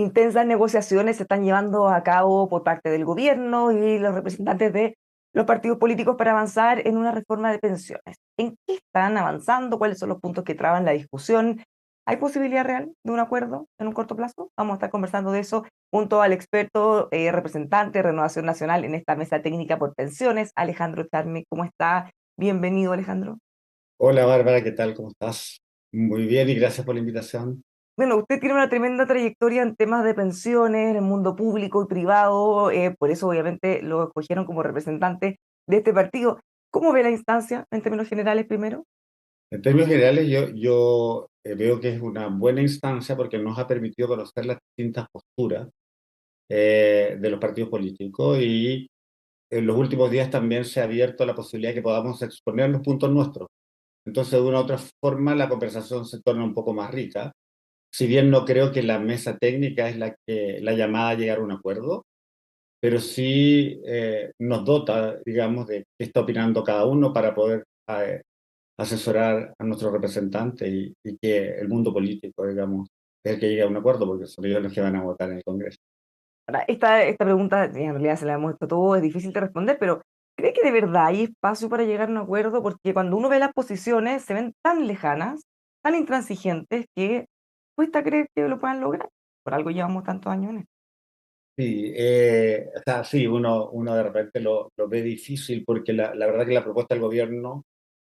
intensas negociaciones se están llevando a cabo por parte del gobierno y los representantes de los partidos políticos para avanzar en una reforma de pensiones. ¿En qué están avanzando? ¿Cuáles son los puntos que traban la discusión? ¿Hay posibilidad real de un acuerdo en un corto plazo? Vamos a estar conversando de eso junto al experto representante de Renovación Nacional en esta mesa técnica por pensiones, Alejandro Charme. ¿Cómo está? Bienvenido, Alejandro. Hola Bárbara, ¿qué tal? ¿Cómo estás? Muy bien y gracias por la invitación. Bueno, usted tiene una tremenda trayectoria en temas de pensiones, en el mundo público y privado, por eso obviamente lo escogieron como representante de este partido. ¿Cómo ve la instancia en términos generales primero? En términos generales, yo veo que es una buena instancia porque nos ha permitido conocer las distintas posturas de los partidos políticos y en los últimos días también se ha abierto la posibilidad de que podamos exponer los puntos nuestros. Entonces, de una u otra forma, la conversación se torna un poco más rica. Si bien no creo que la mesa técnica es la llamada a llegar a un acuerdo, pero sí nos dota, digamos, de qué está opinando cada uno para poder asesorar a nuestros representantes y que el mundo político, digamos, es el que llegue a un acuerdo, porque son ellos los que van a votar en el Congreso. Ahora, esta pregunta, en realidad se la hemos hecho todo, es difícil de responder, pero ¿cree que de verdad hay espacio para llegar a un acuerdo? Porque cuando uno ve las posiciones, se ven tan lejanas, tan intransigentes, que cuesta creer que lo puedan lograr. Por algo llevamos tantos años en esto. Sí, o sea, sí, uno de repente lo ve difícil porque la verdad que la propuesta del gobierno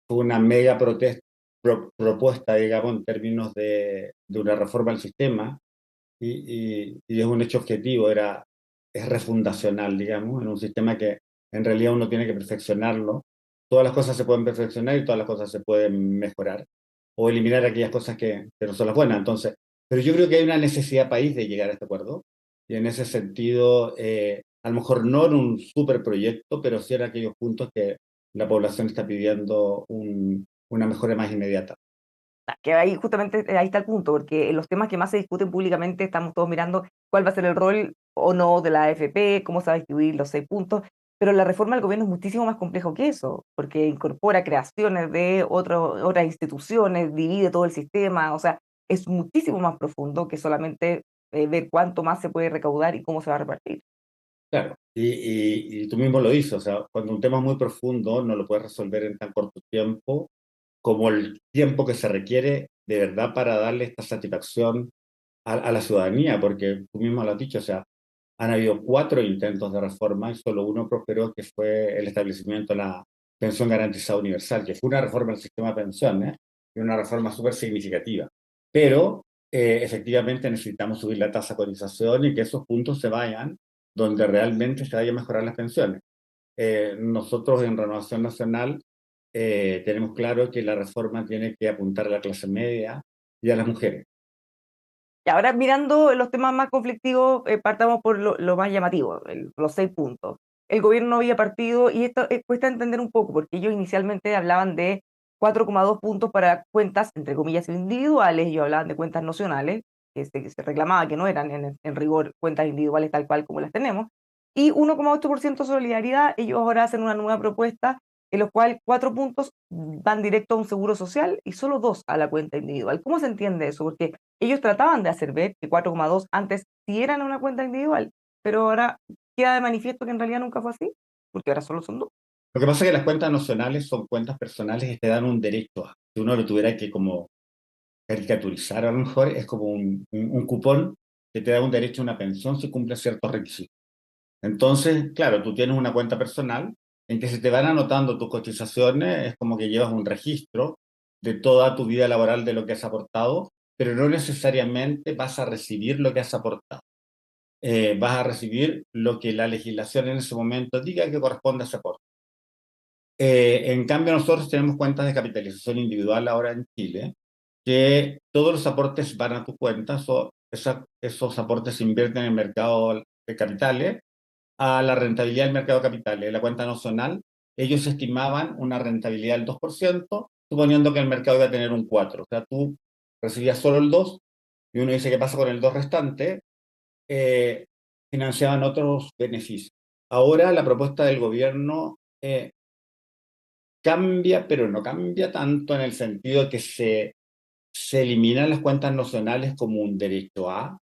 fue una mega propuesta, digamos, en términos de una reforma al sistema y es un hecho objetivo, es refundacional, digamos, en un sistema que en realidad uno tiene que perfeccionarlo. Todas las cosas se pueden perfeccionar y todas las cosas se pueden mejorar o eliminar aquellas cosas que no son las buenas. Entonces, pero yo creo que hay una necesidad país de llegar a este acuerdo y en ese sentido, a lo mejor no en un superproyecto, pero sí en aquellos puntos que la población está pidiendo una mejora más inmediata. Que ahí justamente ahí está el punto, porque en los temas que más se discuten públicamente estamos todos mirando cuál va a ser el rol o no de la AFP, cómo se va a distribuir los 6 puntos, pero la reforma del gobierno es muchísimo más complejo que eso, porque incorpora creaciones de otras instituciones, divide todo el sistema, o sea, es muchísimo más profundo que solamente ver cuánto más se puede recaudar y cómo se va a repartir. Claro, y tú mismo lo dices, o sea, cuando un tema es muy profundo no lo puedes resolver en tan corto tiempo como el tiempo que se requiere de verdad para darle esta satisfacción a la ciudadanía, porque tú mismo lo has dicho, o sea, han habido 4 intentos de reforma y solo uno prosperó, que fue el establecimiento de la pensión garantizada universal, que fue una reforma del sistema de pensiones y una reforma súper significativa. Pero efectivamente necesitamos subir la tasa de cotización y que esos puntos se vayan donde realmente se vaya a mejorar las pensiones. Nosotros en Renovación Nacional tenemos claro que la reforma tiene que apuntar a la clase media y a las mujeres. Y ahora mirando los temas más conflictivos, partamos por lo más llamativo, los 6 puntos. El gobierno había partido, y esto cuesta entender un poco, porque ellos inicialmente hablaban de 4,2 puntos para cuentas, entre comillas, individuales, ellos hablaban de cuentas nacionales, que se reclamaba que no eran en rigor cuentas individuales tal cual como las tenemos, y 1,8% solidaridad, ellos ahora hacen una nueva propuesta en los cual 4 puntos van directo a un seguro social y solo dos a la cuenta individual. ¿Cómo se entiende eso? Porque ellos trataban de hacer ver que 4,2 antes sí eran una cuenta individual, pero ahora queda de manifiesto que en realidad nunca fue así, porque ahora solo son dos. Lo que pasa es que las cuentas nacionales son cuentas personales que te dan un derecho a. Si uno lo tuviera que como caricaturizar a lo mejor, es como un cupón que te da un derecho a una pensión si cumple ciertos requisitos. Entonces, claro, tú tienes una cuenta personal en que se te van anotando tus cotizaciones, es como que llevas un registro de toda tu vida laboral de lo que has aportado, pero no necesariamente vas a recibir lo que has aportado. Vas a recibir lo que la legislación en ese momento diga que corresponde a ese aporte. En cambio, nosotros tenemos cuentas de capitalización individual ahora en Chile, que todos los aportes van a tu cuenta, esos aportes se invierten en el mercado de capitales, a la rentabilidad del mercado de capitales. En la cuenta nacional, ellos estimaban una rentabilidad del 2%, suponiendo que el mercado iba a tener un 4%. O sea, tú recibías solo el 2%, y uno dice, ¿qué pasa con el 2 restante? Eh, Financiaban otros beneficios. Ahora la propuesta del gobierno cambia, pero no cambia tanto en el sentido de que se eliminan las cuentas nacionales como un derecho a,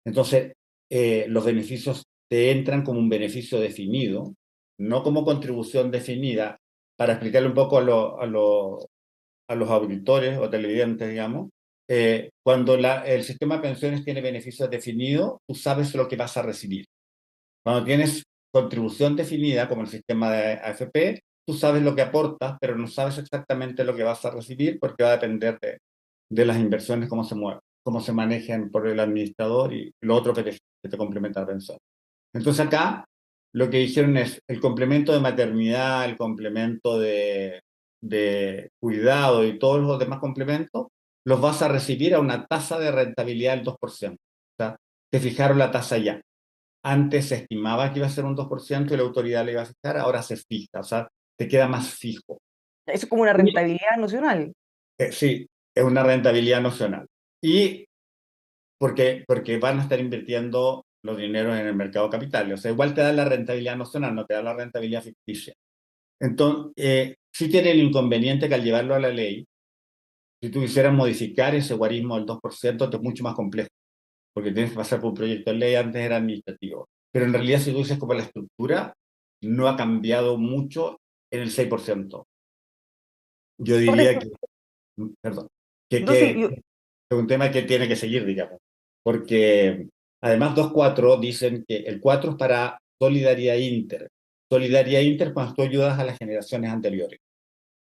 Entonces, los beneficios te entran como un beneficio definido, no como contribución definida. Para explicarle un poco a los auditores o televidentes, digamos, cuando el sistema de pensiones tiene beneficios definidos, tú sabes lo que vas a recibir. Cuando tienes contribución definida, como el sistema de AFP, tú sabes lo que aportas, pero no sabes exactamente lo que vas a recibir porque va a depender de las inversiones, cómo se mueven, cómo se manejan por el administrador y lo otro que te complementa la pensión. Entonces acá lo que dijeron es el complemento de maternidad, el complemento de cuidado y todos los demás complementos, los vas a recibir a una tasa de rentabilidad del 2%. O sea, te fijaron la tasa ya. Antes se estimaba que iba a ser un 2% y la autoridad le iba a fijar, ahora se fija, o sea, te queda más fijo. Eso es como una Y, rentabilidad nocional. sí, es una rentabilidad nacional. Y porque van a estar invirtiendo los dineros en el mercado capital. O sea, igual te da la rentabilidad nacional, no te da la rentabilidad ficticia. Entonces, sí tiene el inconveniente que al llevarlo a la ley, si tú quisieras modificar ese guarismo del 2%, es mucho más complejo, porque tienes que pasar por un proyecto de ley, antes era administrativo. Pero en realidad, si tú dices como la estructura, no ha cambiado mucho en el 6%. Yo Ahora, diría que, perdón, entonces, que es un tema que tiene que seguir, digamos, porque además 2.4 dicen que el 4 es para solidaridad inter. Solidaridad inter cuando tú ayudas a las generaciones anteriores.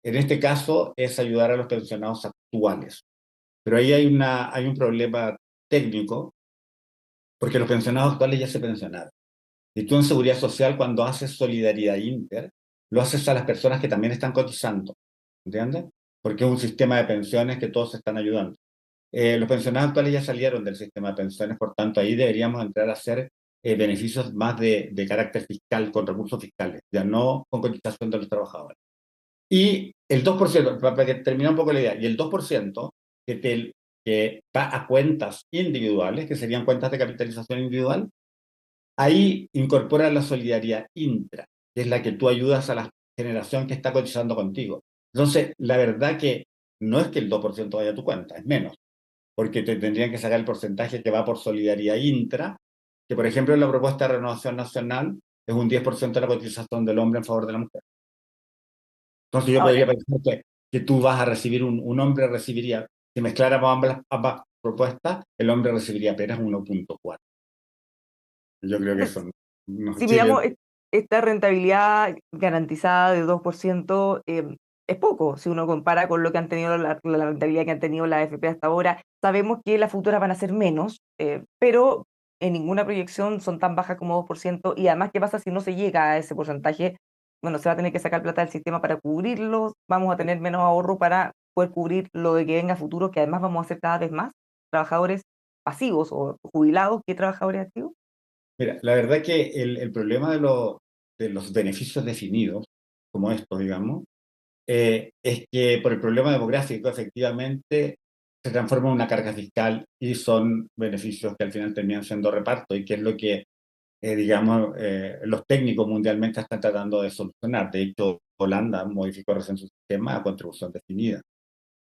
En este caso es ayudar a los pensionados actuales. Pero ahí hay un problema técnico, porque los pensionados actuales ya se pensionaron. Y tú en Seguridad Social, cuando haces solidaridad inter, lo haces a las personas que también están cotizando. ¿Entiendes? Porque es un sistema de pensiones que todos se están ayudando. Los pensionados actuales ya salieron del sistema de pensiones, por tanto ahí deberíamos entrar a hacer beneficios más de carácter fiscal, con recursos fiscales, ya no con cotización de los trabajadores. Y el 2%, para que termine un poco la idea, y el 2% que va a cuentas individuales, que serían cuentas de capitalización individual, ahí incorpora la solidaridad intra, que es la que tú ayudas a la generación que está cotizando contigo. Entonces, la verdad que no es que el 2% vaya a tu cuenta, es menos porque te tendrían que sacar el porcentaje que va por solidaridad intra, que por ejemplo en la propuesta de renovación nacional es un 10% de la cotización del hombre en favor de la mujer. Entonces yo ahora, podría pensar que tú vas a recibir, un hombre recibiría, si mezcláramos ambas propuestas, el hombre recibiría apenas 1.4. Yo creo que entonces, son unos si chiles. miramos esta rentabilidad garantizada de 2%, es poco si uno compara con lo que han tenido la rentabilidad que han tenido la AFP hasta ahora. Sabemos que las futuras van a ser menos, pero en ninguna proyección son tan bajas como 2%. Y además, ¿qué pasa si no se llega a ese porcentaje? Bueno, se va a tener que sacar plata del sistema para cubrirlos, vamos a tener menos ahorro para poder cubrir lo de que venga a futuro, que además vamos a ser cada vez más trabajadores pasivos o jubilados que trabajadores activos. Mira, la verdad que el problema de los beneficios definidos, como estos, digamos, es que por el problema demográfico, efectivamente, se transforma en una carga fiscal y son beneficios que al final terminan siendo reparto y que es lo que, digamos, los técnicos mundialmente están tratando de solucionar. De hecho, Holanda modificó recién su sistema a contribución definida,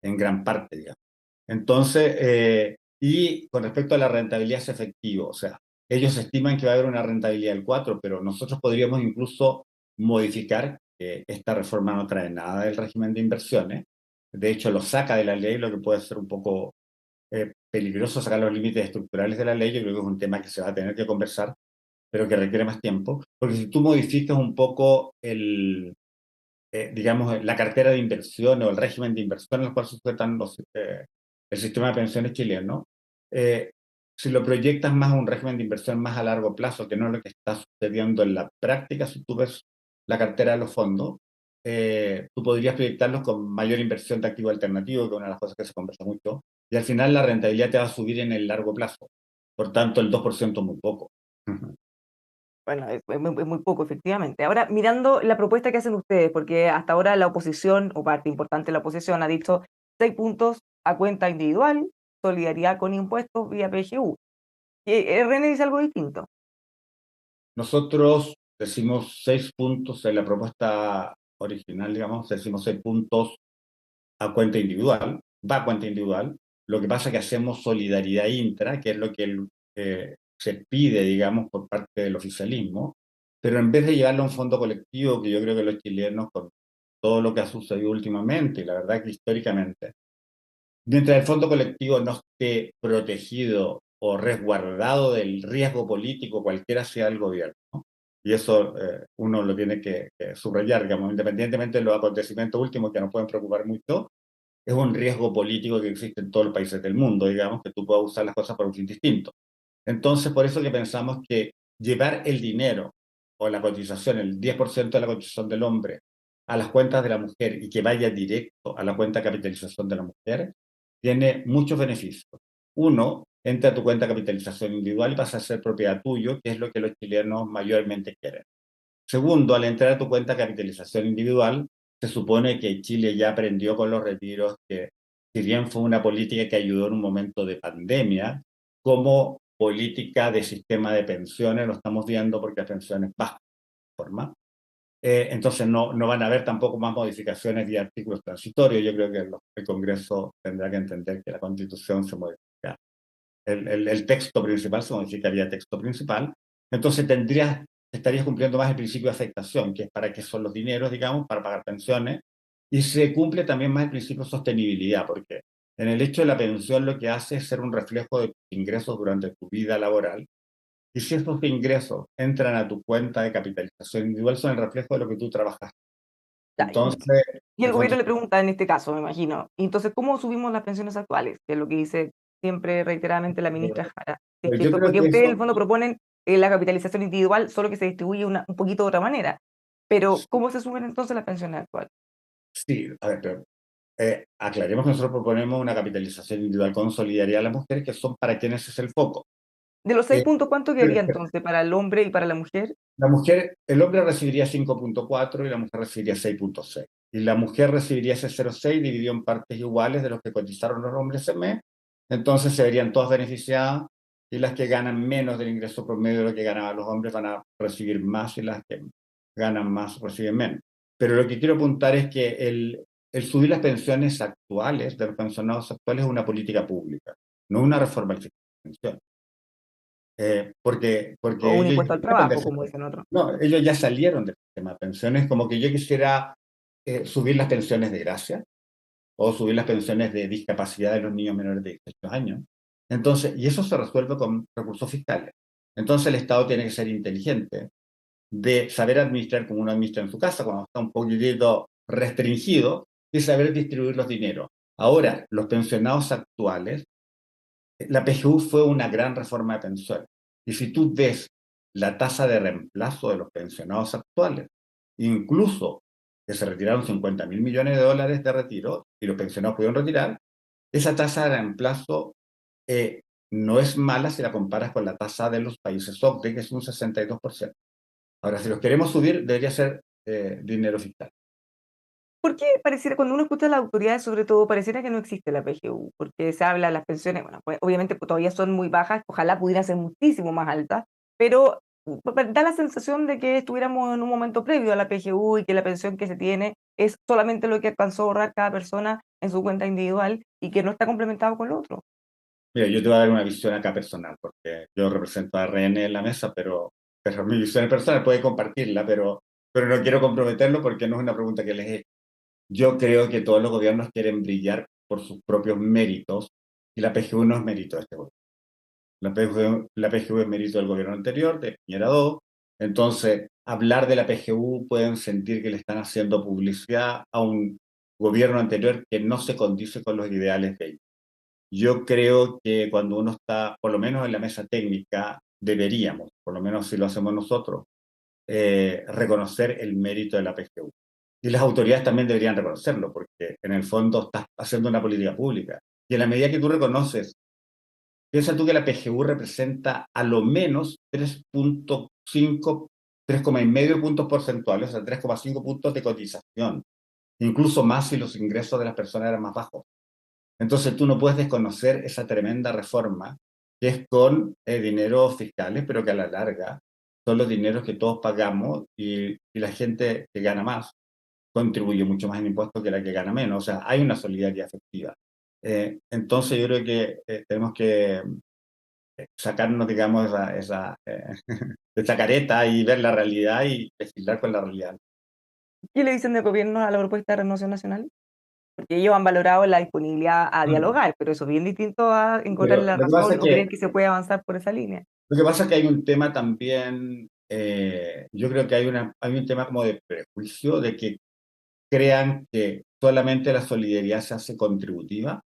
en gran parte, digamos. Entonces, y con respecto a la rentabilidad es efectivo, o sea, ellos estiman que va a haber una rentabilidad del 4, pero nosotros podríamos incluso modificar, que esta reforma no trae nada del régimen de inversiones, de hecho lo saca de la ley, lo que puede ser un poco peligroso sacar los límites estructurales de la ley. Yo creo que es un tema que se va a tener que conversar, pero que requiere más tiempo, porque si tú modificas un poco digamos, la cartera de inversión o el régimen de inversión en el cual se sujetan el sistema de pensiones chileno, eh, si lo proyectas más a un régimen de inversión más a largo plazo, que no es lo que está sucediendo en la práctica, si tú ves la cartera de los fondos, tú podrías proyectarlos con mayor inversión de activo alternativo, que es una de las cosas que se conversa mucho, y al final la rentabilidad te va a subir en el largo plazo. Por tanto, el 2% es muy poco. Bueno, es muy poco, efectivamente. Ahora, mirando la propuesta que hacen ustedes, porque hasta ahora la oposición, o parte importante de la oposición, ha dicho 6 puntos a cuenta individual, solidaridad con impuestos vía PGU. René dice algo distinto. Nosotros decimos 6 puntos en la propuesta original, digamos, decimos 6 puntos a cuenta individual, va a cuenta individual. Lo que pasa es que hacemos solidaridad intra, que es lo que se pide, digamos, por parte del oficialismo, pero en vez de llevarlo a un fondo colectivo, que yo creo que los chilenos, con todo lo que ha sucedido últimamente, y la verdad que históricamente, mientras el fondo colectivo no esté protegido o resguardado del riesgo político, cualquiera sea el gobierno, ¿no? Y eso uno lo tiene que subrayar, digamos, independientemente de los acontecimientos últimos que nos pueden preocupar mucho, es un riesgo político que existe en todos los países del mundo, digamos, que tú puedas usar las cosas para un fin distinto. Entonces, por eso que pensamos que llevar el dinero o la cotización, el 10% de la cotización del hombre, a las cuentas de la mujer y que vaya directo a la cuenta de capitalización de la mujer, tiene muchos beneficios. Uno, entra a tu cuenta de capitalización individual y pasa a ser propiedad tuyo, que es lo que los chilenos mayormente quieren. Segundo, al entrar a tu cuenta de capitalización individual, se supone que Chile ya aprendió con los retiros que, si bien fue una política que ayudó en un momento de pandemia, como política de sistema de pensiones lo estamos viendo porque las pensiones bajan de forma. Entonces no van a haber tampoco más modificaciones de artículos transitorios. Yo creo que el Congreso tendrá que entender que la Constitución se modifica. El texto principal se modificaría texto principal. Entonces estarías cumpliendo más el principio de afectación, que es para qué son los dineros, digamos, para pagar pensiones. Y se cumple también más el principio de sostenibilidad, porque en el hecho de la pensión lo que hace es ser un reflejo de tus ingresos durante tu vida laboral. Y si esos ingresos entran a tu cuenta de capitalización individual, son el reflejo de lo que tú trabajas. Ya, Entonces, y el gobierno le pregunta en este caso, me imagino, y entonces, ¿cómo subimos las pensiones actuales? Que es lo que dice siempre reiteradamente la ministra Jara. Es pues que yo esto, creo porque que ustedes en el eso, fondo proponen la capitalización individual, solo que se distribuye un poquito de otra manera. Pero, ¿cómo se suben entonces las pensiones actuales? sí, a ver, pero aclaremos que nosotros proponemos una capitalización individual con solidaridad a las mujeres, que son para quienes es el foco. De los seis Eh, puntos, ¿cuánto quedaría entonces para el hombre y para la mujer? la mujer, el hombre recibiría 5,4 y la mujer recibiría 6,6. Y la mujer recibiría ese 0,6 dividido en partes iguales de los que cotizaron los hombres ese mes. Entonces se verían todas beneficiadas y las que ganan menos del ingreso promedio de lo que ganaban los hombres van a recibir más y las que ganan más reciben menos. Pero lo que quiero apuntar es que el subir las pensiones actuales, de los pensionados actuales, es una política pública, no una reforma al sistema de pensiones. O Porque un ellos impuesto ya al salieron del trabajo, como sistema. dicen otros. No, ellos ya salieron del sistema de pensiones, como que yo quisiera subir las pensiones de gracia o subir las pensiones de discapacidad de los niños menores de 18 años. Entonces, y eso se resuelve con recursos fiscales. Entonces el Estado tiene que ser inteligente de saber administrar como uno administra en su casa, cuando está un poquitito restringido, y saber distribuir los dineros. Ahora, los pensionados actuales, la PGU fue una gran reforma de pensiones. Y si tú ves la tasa de reemplazo de los pensionados actuales, incluso que se retiraron 50.000 millones de dólares de retiro y los pensionados pudieron retirar, esa tasa de reemplazo no es mala si la comparas con la tasa de los países OCDE, que es un 62%. Ahora, si los queremos subir, debería ser dinero fiscal. Porque pareciera, cuando uno escucha a las autoridades, sobre todo, pareciera que no existe la PGU, porque se habla de las pensiones, bueno, pues obviamente pues, todavía son muy bajas, ojalá pudieran ser muchísimo más altas, pero da la sensación de que estuviéramos en un momento previo a la PGU y que la pensión que se tiene es solamente lo que alcanzó a ahorrar cada persona en su cuenta individual y que no está complementado con lo otro. Mira, yo te voy a dar una visión acá personal, porque yo represento a RN en la mesa, pero mi visión es personal, puede compartirla, pero no quiero comprometerlo porque no es una pregunta que les he hecho. Yo creo que todos los gobiernos quieren brillar por sus propios méritos y la PGU no es mérito de este gobierno. La PGU es mérito del gobierno anterior, de Piñera 2. Entonces, hablar de la PGU pueden sentir que le están haciendo publicidad a un gobierno anterior que no se condice con los ideales de ellos. Yo creo que cuando uno está, por lo menos en la mesa técnica, deberíamos, por lo menos si lo hacemos nosotros, reconocer el mérito de la PGU. Y las autoridades también deberían reconocerlo, porque en el fondo estás haciendo una política pública. Y en la medida que tú reconoces, piensa tú que la PGU representa a lo menos 3,5, 3,5 puntos porcentuales, o sea, 3,5 puntos de cotización, incluso más si los ingresos de las personas eran más bajos. Entonces tú no puedes desconocer esa tremenda reforma que es con dineros fiscales, pero que a la larga son los dineros que todos pagamos y la gente que gana más contribuye mucho más en impuestos que la que gana menos. O sea, hay una solidaridad efectiva. Entonces yo creo que tenemos sacarnos, digamos, esa careta y ver la realidad y desfilar con la realidad. ¿Qué le dicen de gobierno a la propuesta de Renovación Nacional? Porque ellos han valorado la disponibilidad a Mm. dialogar, pero eso es bien distinto a encontrarle Pero la lo que pasa razón es o creer que, que se puede avanzar por esa línea. lo que pasa es que hay un tema también, yo creo que hay un tema como de prejuicio, de que crean que solamente la solidaridad se hace contributiva,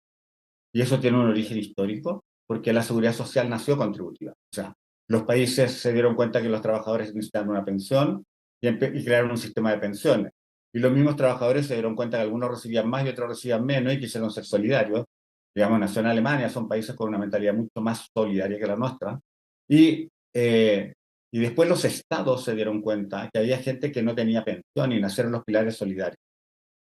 y eso tiene un origen histórico, porque la seguridad social nació contributiva. O sea, los países se dieron cuenta que los trabajadores necesitaban una pensión y crearon un sistema de pensiones. Y los mismos trabajadores se dieron cuenta que algunos recibían más y otros recibían menos y quisieron ser solidarios. Digamos, Nación Alemania son países con una mentalidad mucho más solidaria que la nuestra. Y, eh, y después los estados se dieron cuenta que había gente que no tenía pensión y nacieron los pilares solidarios.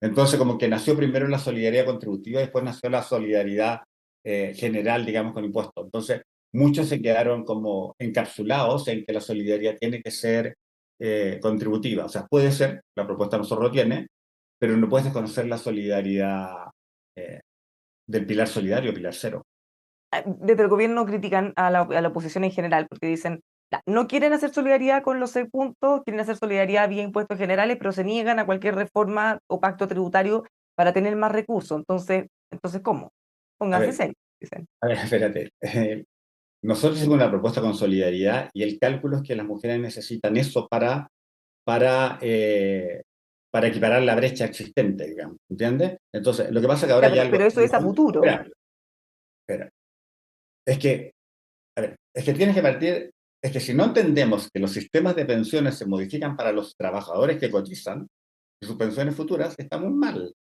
Entonces, como que nació primero la solidaridad contributiva y después nació la solidaridad general, digamos, con impuestos. Entonces, muchos se quedaron como encapsulados en que la solidaridad tiene que ser contributiva. O sea, puede ser, la propuesta nosotros lo tiene, pero no puedes desconocer la solidaridad eh, del pilar solidario, pilar cero. Desde el gobierno critican a la oposición en general, porque dicen, "Ya, no quieren hacer solidaridad con los 6 puntos, quieren hacer solidaridad vía impuestos generales, pero se niegan a cualquier reforma o pacto tributario para tener más recursos. Entonces ¿cómo? A Pónganse ver, serios", dicen. espérate. Nosotros hicimos una propuesta con solidaridad y el cálculo es que las mujeres necesitan eso para, eh, para equiparar la brecha existente, digamos, ¿entiendes? Entonces, lo que pasa es que ahora Ya, ya pero eso es a futuro. espera, espera, es que, a ver, es que tienes que partir, es que si no entendemos que los sistemas de pensiones se modifican para los trabajadores que cotizan y sus pensiones futuras, estamos mal,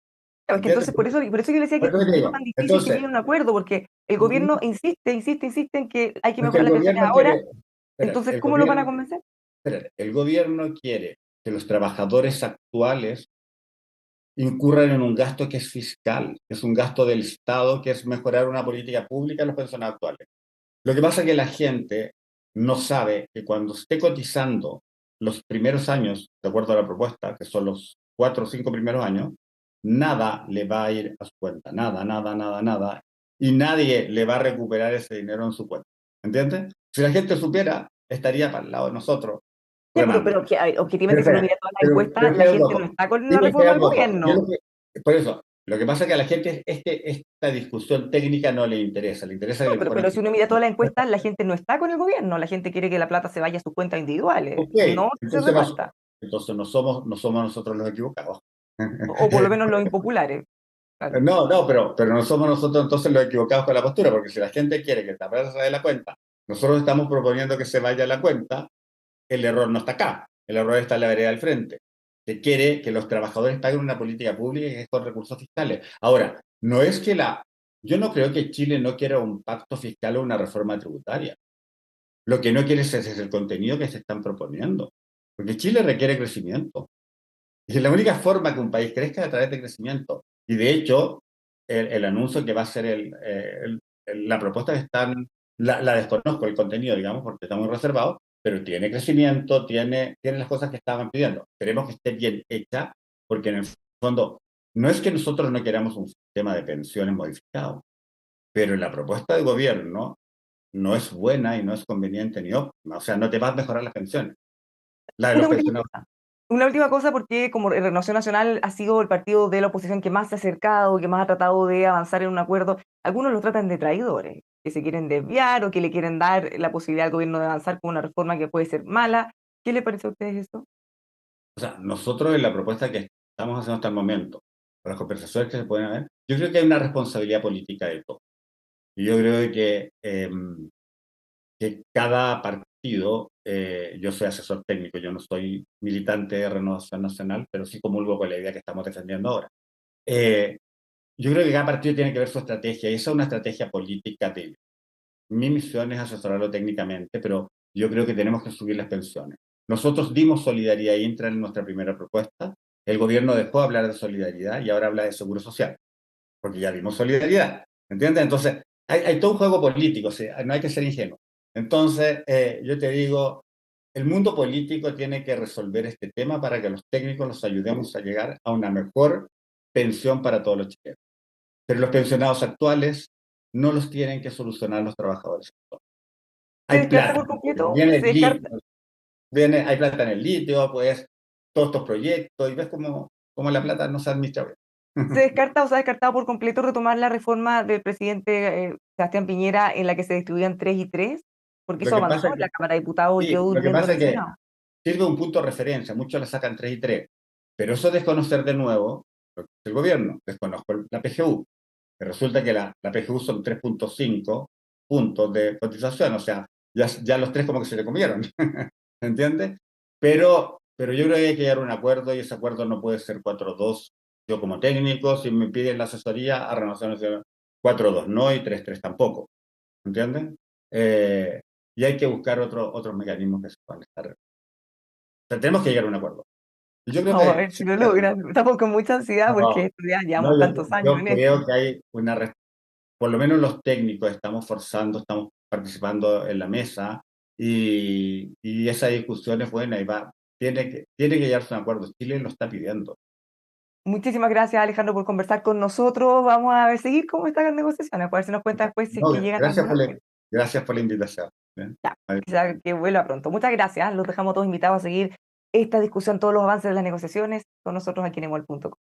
Claro, es que ¿entiendes? entonces por eso yo le decía Por que eso te veo digo, tan difícil que entonces, llegue a un acuerdo, porque el gobierno insiste en que hay que no es que mejorar el las pensiones gobierno ahora, quiere, espérate, entonces ¿cómo lo van a convencer? el gobierno quiere que los trabajadores actuales incurran en un gasto que es fiscal, que es un gasto del Estado, que es mejorar una política pública en las pensiones actuales. Lo que pasa es que la gente no sabe que cuando esté cotizando los primeros años, de acuerdo a la propuesta, que son los 4 o 5 primeros años, nada le va a ir a su cuenta, nada, nada, nada, nada, y nadie le va a recuperar ese dinero en su cuenta. ¿Entiendes? Si la gente supiera, estaría para el lado de nosotros Ya, remando. pero que, a ver, Pero objetivamente, si uno espera, mira todas las pero encuestas, es la que hay gente no poco. está con Sí, la es que reforma hay del poco. gobierno. Por eso, lo que pasa es que a la gente esta discusión técnica no le interesa que No, le pongan. pero si uno mira todas las encuestas, la gente no está con el gobierno, la gente quiere que la plata se vaya a sus cuentas individuales, Ok, no que se entonces, reparta, no somos nosotros los equivocados. o por lo menos los impopulares. Claro. No, pero no somos nosotros entonces los equivocados con la postura, porque si la gente quiere que esta plata se vaya de la cuenta, nosotros estamos proponiendo que se vaya a la cuenta, el error no está acá, el error está en la vereda del frente, que quiere que los trabajadores paguen una política pública que es con recursos fiscales. Ahora, no es que yo no creo que Chile no quiera un pacto fiscal o una reforma tributaria. Lo que no quiere es el contenido que se están proponiendo, porque Chile requiere crecimiento. Y la única forma que un país crezca es a través de crecimiento. Y de hecho, el anuncio que va a ser la propuesta que están, la desconozco el contenido, digamos, porque está muy reservado, pero tiene crecimiento, tiene las cosas que estaban pidiendo. Queremos que esté bien hecha, porque en el fondo, no es que nosotros no queramos un sistema de pensiones modificado, pero la propuesta del gobierno no es buena y no es conveniente ni óptima. O sea, no te va a mejorar las pensiones. La de los Una última pensionados. cosa. Una última cosa, porque como Renovación Nacional ha sido el partido de la oposición que más se ha acercado, que más ha tratado de avanzar en un acuerdo, algunos lo tratan de traidores, que se quieren desviar o que le quieren dar la posibilidad al gobierno de avanzar con una reforma que puede ser mala. ¿Qué le parece a ustedes eso? O sea, nosotros en la propuesta que estamos haciendo hasta el momento, con las conversaciones que se pueden haber, yo creo que hay una responsabilidad política de todo. Y yo creo que cada partido, yo soy asesor técnico, yo no soy militante de Renovación Nacional, pero sí comulgo con la idea que estamos defendiendo ahora. Eh, yo creo que cada partido tiene que ver su estrategia y esa es una estrategia política de ellos. Mi misión es asesorarlo técnicamente, pero yo creo que tenemos que subir las pensiones. Nosotros dimos solidaridad intra en nuestra primera propuesta. El gobierno dejó de hablar de solidaridad y ahora habla de seguro social, porque ya dimos solidaridad. ¿Entiendes? Entonces, hay todo un juego político, o sea, no hay que ser ingenuo. Entonces, yo te digo, el mundo político tiene que resolver este tema para que los técnicos los ayudemos a llegar a una mejor pensión para todos los chilenos. Pero los pensionados actuales no los tienen que solucionar los trabajadores. se Hay descarta plata, por completo, viene se el descarta, litio, hay plata en el litio, pues todos estos proyectos, y ves cómo la plata no se administra bien. se descarta o se ha descartado por completo retomar la reforma del presidente Sebastián Piñera en la que se distribuían 3 y 3, porque Lo eso que pasa avanzó es en que, la Cámara de Diputados y sí, quedó lo que durmiendo en pasa el es que Senado. sirve un punto de referencia, muchos le sacan 3 y 3, pero eso desconocer de nuevo lo que es el gobierno, desconozco la PGU, que resulta que la PGU son 3,5 puntos de cotización, o sea, ya los tres como que se le comieron, ¿entiendes? Pero yo creo que hay que llegar a un acuerdo y ese acuerdo no puede ser 4-2. Yo como técnico, si me piden la asesoría, a renovación 4-2 no y 3-3 tampoco, ¿entiendes? Eh, y hay que buscar otros mecanismos que se puedan estar. O sea, tenemos que llegar a un acuerdo. Y yo creo Vamos a que ver si sí, lo logran. Estamos con mucha ansiedad porque no, esto ya no, llevamos tantos años yo en creo esto. que hay por lo menos los técnicos estamos forzando, estamos participando en la mesa y esa discusión es buena y tiene que llegarse a un acuerdo. Chile lo está pidiendo. Muchísimas gracias, Alejandro, por conversar con nosotros. Vamos a ver, seguir cómo están las negociaciones, a ver si nos cuenta después si es No, que llegan a algún acuerdo. gracias por la invitación. ¿Bien? Ya, quizá que vuelva pronto. Muchas gracias. Los dejamos todos invitados a seguir esta discusión, todos los avances de las negociaciones con nosotros aquí en emol.com.